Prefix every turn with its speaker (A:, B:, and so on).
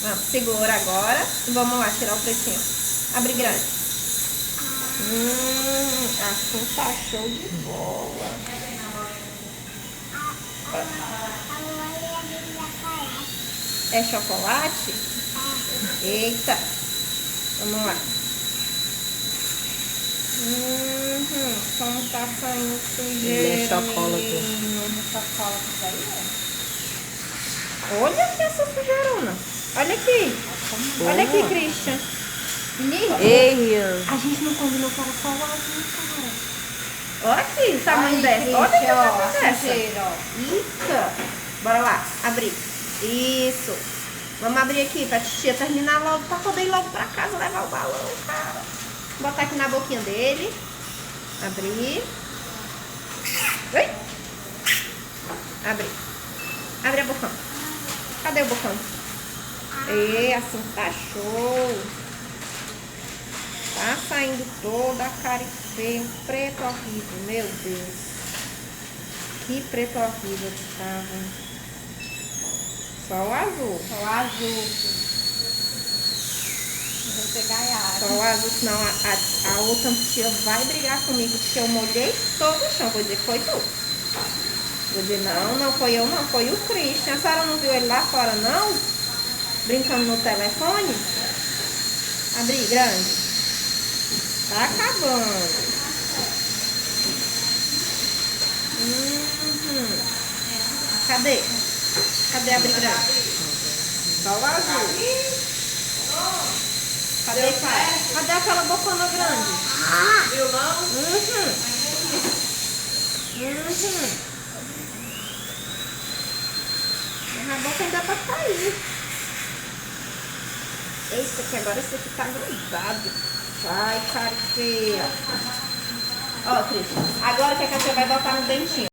A: Vamos, segura agora. E vamos lá tirar o pretinho. Abre grande. Assim tá show de bola. É chocolate? Eita. Vamos lá. Como tá saindo sujeira.
B: Ele é chocolate.
A: Olha aqui essa sujeirona. Olha aqui. Olha aqui, Christian.
B: Ei,
A: A gente não combinou que era só o azul, cara. Olha aqui o tamanho dessa. Olha aqui o tamanho dessa. Eita. Bora lá, abrir. Isso. Vamos abrir aqui pra titia terminar logo, pra poder ir logo pra casa levar o balão, cara. Vou botar aqui na boquinha dele. Abrir. Oi. Abrir. Abre a bocão. Cadê o bocão? E assim tá show. Tá saindo toda a cara feia. Um preto horrível, meu Deus. Que preto horrível que tava. Só o azul.
C: Só o azul. Vou pegar a água.
A: Só o azul, senão a outra tia vai brigar comigo, porque eu molhei todo o chão. Vou dizer que foi tu. Vou dizer, não foi eu não, foi o Christian. A senhora não viu ele lá fora, não? Brincando no telefone? Abri grande. Tá acabando. Cadê? Cadê abrir grande? Só o azul. Cadê, pai? Cadê aquela bocona grande?
B: viu não?
A: A boca ainda tá caindo. Eita, que agora esse aqui tá grudado. Ai, cara feia. Ó, Cris, agora o que a tia vai botar no dentinho?